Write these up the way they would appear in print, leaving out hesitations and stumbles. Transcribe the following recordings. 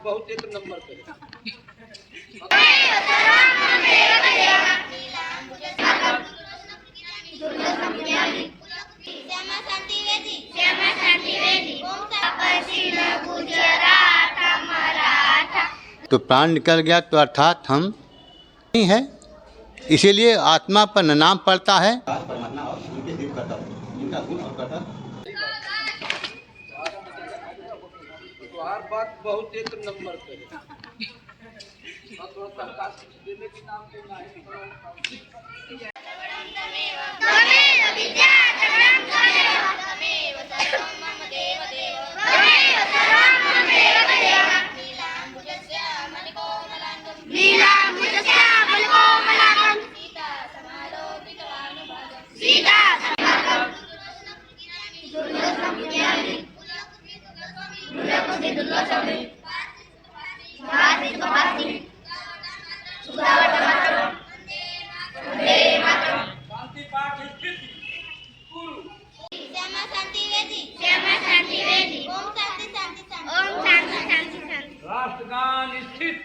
बहुत एक नंबर पे। तो प्राण निकल गया तो अर्थात हम नहीं है, इसीलिए आत्मा पर न नाम पड़ता है। तो हर बात बहुत एक नंबर पे। थोड़ा सरकार देने के नाम पे राष्ट्रगान स्थित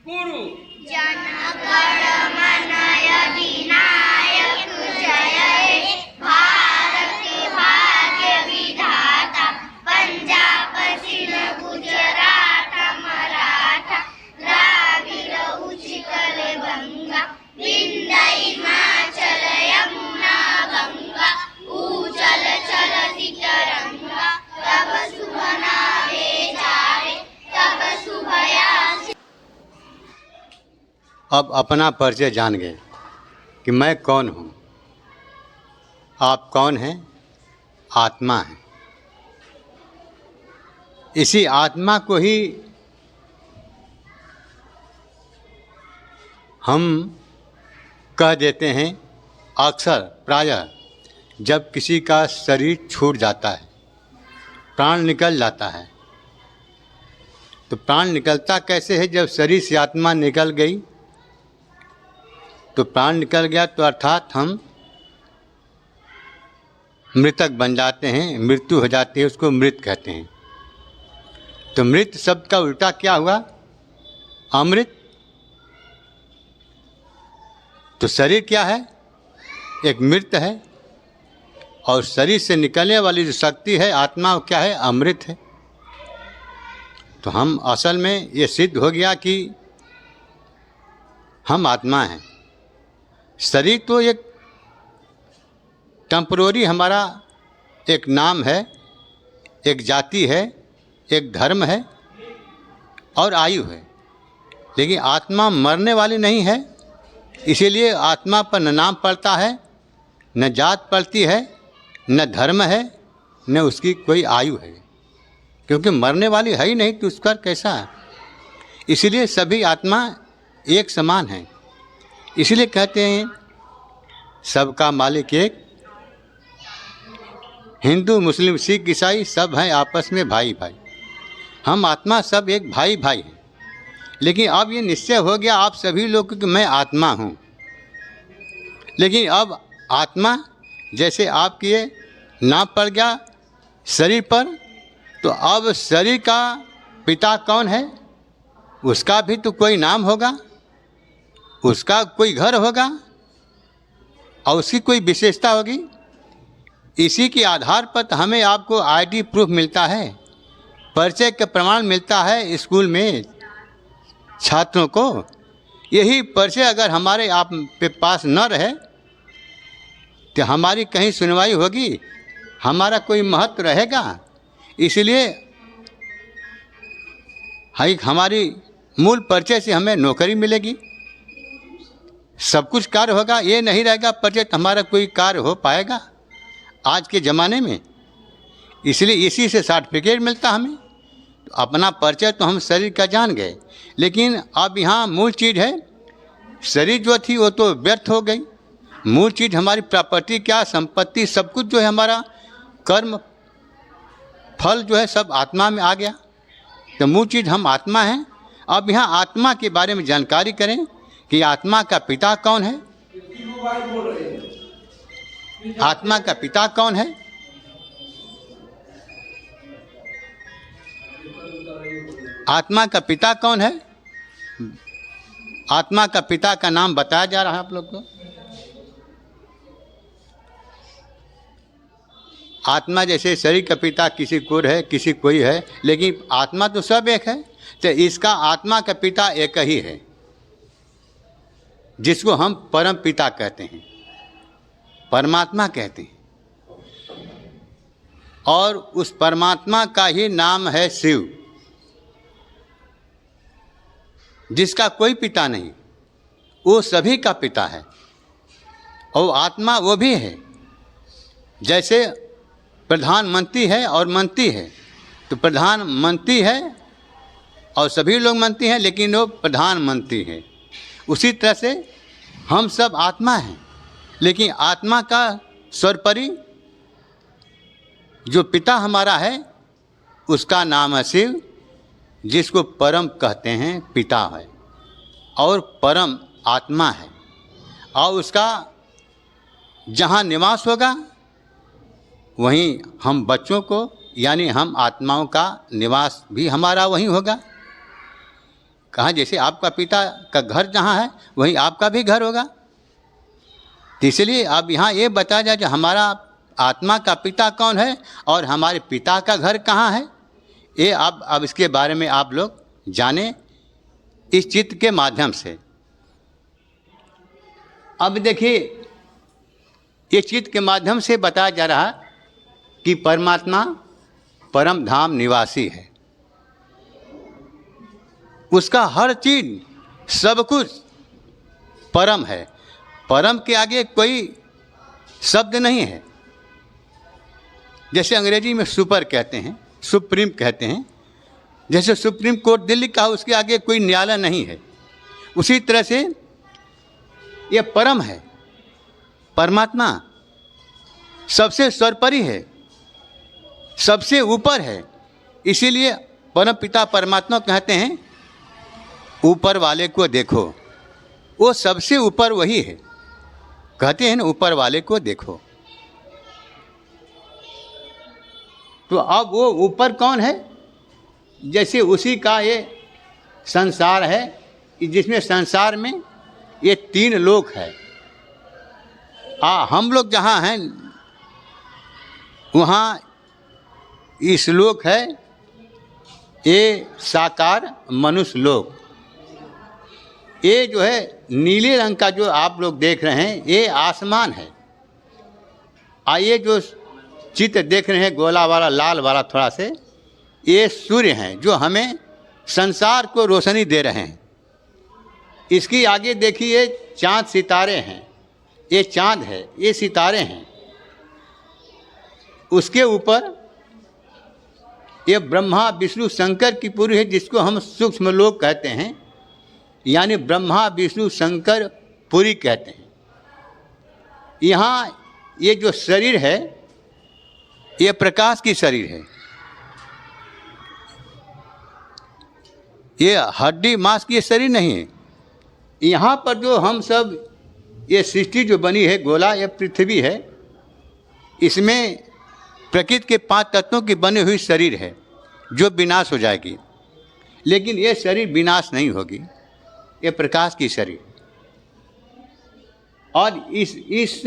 गुरु जन गण मन अधिनायक जय हे भारत भाग्य विधाता पंजाब सिंध गुजरात मराठा द्राविड़ उत्कल बंगा विंध्य हिमाचल यमुना गंगा उजल चलति तरंगा तब शुभ नावे जावे तब शुभ यासी। अब अपना परिचय जान गए कि मैं कौन हूँ। आप कौन हैं? आत्मा है। इसी आत्मा को ही हम कह देते हैं अक्सर प्रायः जब किसी का शरीर छूट जाता है, प्राण निकल जाता है। तो प्राण निकलता कैसे है? जब शरीर से आत्मा निकल गई तो प्राण निकल गया तो अर्थात हम मृतक बन जाते हैं, मृत्यु हो जाती है, उसको मृत कहते हैं। तो मृत शब्द का उल्टा क्या हुआ? अमृत। तो शरीर क्या है? एक मृत है, और शरीर से निकलने वाली जो शक्ति है आत्मा, क्या है? अमृत है। तो हम असल में ये सिद्ध हो गया कि हम आत्मा हैं। शरीर तो एक टेम्पररी हमारा एक नाम है, एक जाति है, एक धर्म है और आयु है, लेकिन आत्मा मरने वाली नहीं है। इसीलिए आत्मा पर न नाम पड़ता है, न जात पड़ती है, न धर्म है, न उसकी कोई आयु है, क्योंकि मरने वाली है ही नहीं तो उसका कैसा है। इसीलिए सभी आत्मा एक समान हैं। इसलिए कहते हैं सबका मालिक एक, हिंदू मुस्लिम सिख ईसाई सब हैं आपस में भाई भाई। हम आत्मा सब एक भाई भाई हैं। लेकिन अब ये निश्चय हो गया आप सभी लोग कि मैं आत्मा हूँ। लेकिन अब आत्मा जैसे आपके ये नाम पड़ गया शरीर पर, तो अब शरीर का पिता कौन है? उसका भी तो कोई नाम होगा, उसका कोई घर होगा और उसकी कोई विशेषता होगी। इसी के आधार पर तो हमें आपको आईडी प्रूफ मिलता है, परिचय का प्रमाण मिलता है स्कूल में छात्रों को। यही परिचय अगर हमारे आप के पास न रहे तो हमारी कहीं सुनवाई होगी, हमारा कोई महत्व रहेगा। इसलिए हमारी मूल परिचय से हमें नौकरी मिलेगी, सब कुछ कार्य होगा। ये नहीं रहेगा परिचय तो हमारा कोई कार्य हो पाएगा आज के ज़माने में। इसलिए इसी से सर्टिफिकेट मिलता हमें। तो अपना परिचय तो हम शरीर का जान गए, लेकिन अब यहाँ मूल चीज़ है, शरीर जो थी वो तो व्यर्थ हो गई। मूल चीज़ हमारी प्रॉपर्टी क्या, संपत्ति, सब कुछ जो है हमारा कर्म फल जो है सब आत्मा में आ गया। तो मूल चीज़ हम आत्मा हैं। अब यहाँ आत्मा के बारे में जानकारी करें कि आत्मा का पिता कौन है। आत्मा का पिता कौन है? आत्मा का पिता कौन है? आत्मा का पिता का नाम बताया जा रहा है आप लोग को। आत्मा जैसे शरीर का पिता किसी को है, किसी कोई है, लेकिन आत्मा तो सब एक है। तो इसका आत्मा का पिता एक ही है, जिसको हम परम पिता कहते हैं, परमात्मा कहते हैं। और उस परमात्मा का ही नाम है शिव, जिसका कोई पिता नहीं, वो सभी का पिता है। और आत्मा वो भी है, जैसे प्रधानमंत्री है और मंत्री है, तो प्रधानमंत्री है और सभी लोग मंत्री हैं, लेकिन वो प्रधानमंत्री है। उसी तरह से हम सब आत्मा हैं, लेकिन आत्मा का सर्वोपरि जो पिता हमारा है उसका नाम है शिव, जिसको परम कहते हैं, पिता है और परम आत्मा है। और उसका जहाँ निवास होगा वहीं हम बच्चों को, यानी हम आत्माओं का निवास भी हमारा वहीं होगा। कहाँ जैसे आपका पिता का घर जहाँ है वहीं आपका भी घर होगा। तो इसलिए अब यहाँ ये बताया जाए कि हमारा आत्मा का पिता कौन है और हमारे पिता का घर कहाँ है। ये अब इसके बारे में आप लोग जाने इस चित्र के माध्यम से। अब देखिए, ये चित्र के माध्यम से बताया जा रहा है कि परमात्मा परम धाम निवासी है। उसका हर चीज सब कुछ परम है। परम के आगे कोई शब्द नहीं है। जैसे अंग्रेजी में सुपर कहते हैं, सुप्रीम कहते हैं, जैसे सुप्रीम कोर्ट दिल्ली का, उसके आगे कोई न्यायालय नहीं है। उसी तरह से ये परम है, परमात्मा सबसे सर्वोपरि है, सबसे ऊपर है। इसीलिए परम पिता परमात्मा कहते हैं ऊपर वाले को देखो, वो सबसे ऊपर वही है। कहते हैं ना, ऊपर वाले को देखो। तो अब वो ऊपर कौन है? जैसे उसी का ये संसार है, जिसमें संसार में ये 3 लोक है। हम लोग जहाँ हैं वहाँ इस लोक है ये साकार मनुष्य लोक। ये जो है नीले रंग का जो आप लोग देख रहे हैं ये आसमान है। ये जो चित्र देख रहे हैं गोला वाला, लाल वाला थोड़ा से, ये सूर्य हैं जो हमें संसार को रोशनी दे रहे हैं। इसकी आगे देखिए चांद सितारे हैं, ये चांद है, ये सितारे हैं। उसके ऊपर ये ब्रह्मा विष्णु शंकर की पुरी है, जिसको हम सूक्ष्म लोक कहते हैं, यानी ब्रह्मा विष्णु शंकर पुरी कहते हैं। यहाँ ये जो शरीर है ये प्रकाश की शरीर है। ये हड्डी मांस की शरीर नहीं है। यहाँ पर जो हम सब ये सृष्टि जो बनी है गोला, ये पृथ्वी है, इसमें प्रकृति के 5 तत्वों की बनी हुई शरीर है जो विनाश हो जाएगी। लेकिन ये शरीर विनाश नहीं होगी, ये प्रकाश की शरीर। और इस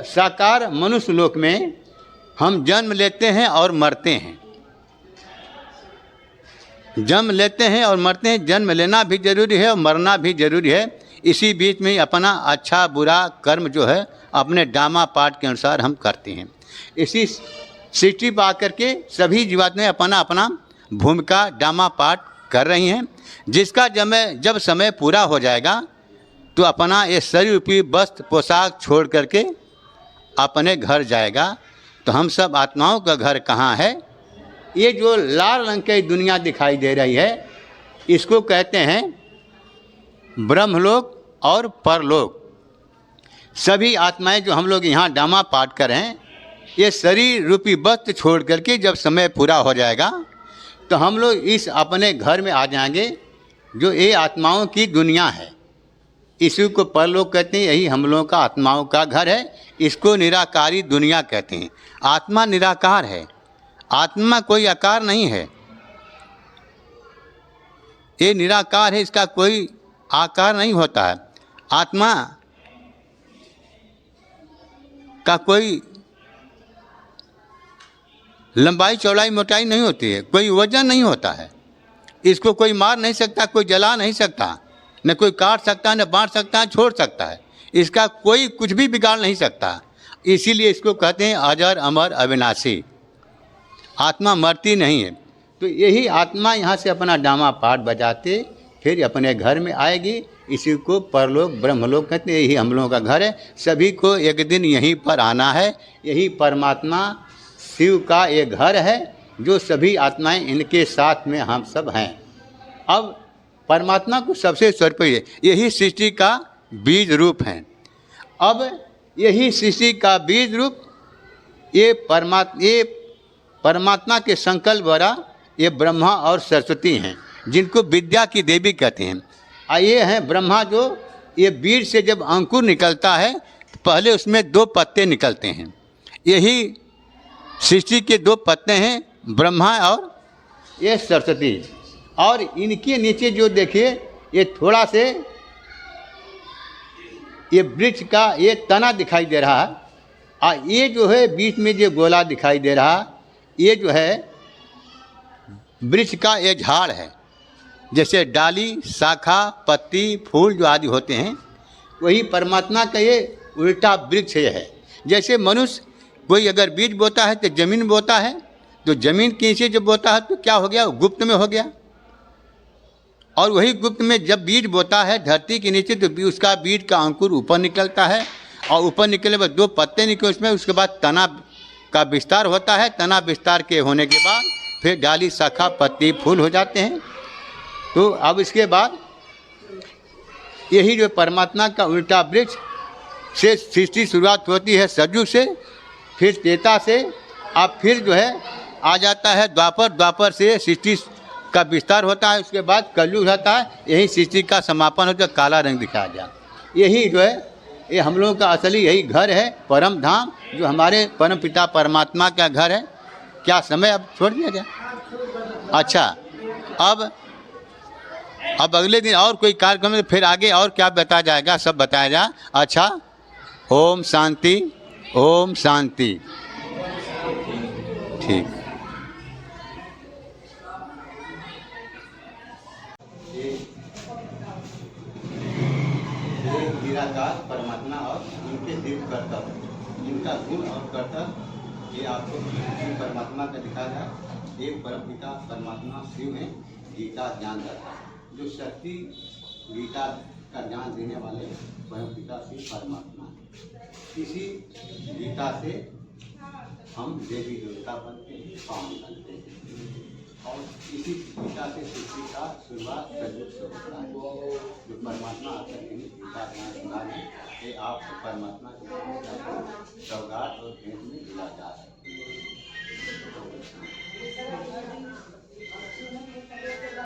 साकार मनुष्य लोक में हम जन्म लेते हैं और मरते हैं। जन्म लेते हैं और मरते हैं। जन्म लेना भी जरूरी है और मरना भी जरूरी है। इसी बीच में अपना अच्छा बुरा कर्म जो है अपने डामा पाठ के अनुसार हम करते हैं। इसी सृष्टि पर आकर के सभी जीवात्माएं अपना अपना भूमिका डामा पाठ कर रही हैं, जिसका जब समय पूरा हो जाएगा तो अपना ये शरीर रूपी वस्त्र पोशाक छोड़ करके अपने घर जाएगा। तो हम सब आत्माओं का घर कहाँ है? ये जो लाल रंग की दुनिया दिखाई दे रही है इसको कहते हैं ब्रह्मलोक और परलोक। सभी आत्माएं जो हम लोग यहाँ डामा पाठ कर रहे हैं, ये शरीर रूपी वस्त्र छोड़ करके जब समय पूरा हो जाएगा तो हम लोग इस अपने घर में आ जाएंगे, जो ये आत्माओं की दुनिया है। इसी को परलोक कहते हैं। यही हम लोगों का आत्माओं का घर है। इसको निराकारी दुनिया कहते हैं। आत्मा निराकार है, आत्मा कोई आकार नहीं है। ये निराकार है, इसका कोई आकार नहीं होता है। आत्मा का कोई लंबाई चौड़ाई मोटाई नहीं होती है, कोई वजन नहीं होता है। इसको कोई मार नहीं सकता, कोई जला नहीं सकता, न कोई काट सकता, न बांट सकता, छोड़ सकता है। इसका कोई कुछ भी बिगाड़ नहीं सकता। इसीलिए इसको कहते हैं अजर अमर अविनाशी। आत्मा मरती नहीं है। तो यही आत्मा यहाँ से अपना डामा पाठ बजाते फिर अपने घर में आएगी। इसी को परलोक ब्रह्मलोक कहते हैं। यही हम लोगों का घर है। सभी को एक दिन यहीं पर आना है। यही परमात्मा शिव का एक घर है, जो सभी आत्माएं इनके साथ में हम सब हैं। अब परमात्मा को सबसे स्वरूप यही सृष्टि का बीज रूप है। अब यही सृष्टि का बीज रूप ये परमात्मा के संकल्प द्वारा ये ब्रह्मा और सरस्वती हैं, जिनको विद्या की देवी कहते हैं। ये हैं ब्रह्मा, जो ये बीज से जब अंकुर निकलता है तो पहले उसमें 2 पत्ते निकलते हैं। यही सृष्टि के 2 पत्ते हैं, ब्रह्मा और ये सरस्वती। और इनके नीचे जो देखिए ये थोड़ा से ये वृक्ष का ये तना दिखाई दे रहा है। और ये जो है बीच में जो गोला दिखाई दे रहा, ये जो है वृक्ष का ये झाड़ है। जैसे डाली, शाखा, पत्ती, फूल जो आदि होते हैं, वही परमात्मा का ये उल्टा वृक्ष है। जैसे मनुष्य कोई अगर बीज बोता है तो जमीन बोता है, तो जमीन के नीचे जब बोता है तो क्या हो गया, गुप्त में हो गया। और वही गुप्त में जब बीज बोता है धरती के नीचे, तो उसका बीज का अंकुर ऊपर निकलता है। और ऊपर निकलने के बाद 2 पत्ते निकले उसमें। उसके बाद तना का विस्तार होता है। तना विस्तार के होने के बाद फिर डाली, शाखा, पत्ती, फूल हो जाते हैं। तो अब इसके बाद यही जो परमात्मा का उल्टा वृक्ष से सृष्टि शुरुआत होती है सतयुग से, फिर त्रेता से, अब फिर जो है आ जाता है द्वापर। द्वापर से सृष्टि का विस्तार होता है। उसके बाद कलयुग होता है। यही सृष्टि का समापन होकर काला रंग दिखाया जाए। यही जो है ये हम लोगों का असली यही घर है, परम धाम, जो हमारे परम पिता परमात्मा का घर है। क्या समय अब छोड़ दिया जाए? अच्छा, अब अगले दिन और कोई कार्यक्रम में फिर आगे और क्या बताया जाएगा, सब बताया जाए। अच्छा, ओम शांति, ओम शांति। ठीक। निराकार परमात्मा और इनके दिव्य कर्तव्य, इनका गुण और कर्तव्य ये आपको परमात्मा का दिखा जाए। एक परम पिता परमात्मा शिव है, गीता ज्ञान दाता, जो शक्ति गीता का ज्ञान देने वाले परम पिता शिव परमात्मा है। इसी गीता से हम देवी देवता बनते हैं, पावन बनते हैं। और इसी गीता से सृष्टि का शुरुआत सतयुग से होता है। जो परमात्मा आकर के गीता ज्ञान सुना है, ये आपको परमात्मा के सौगात और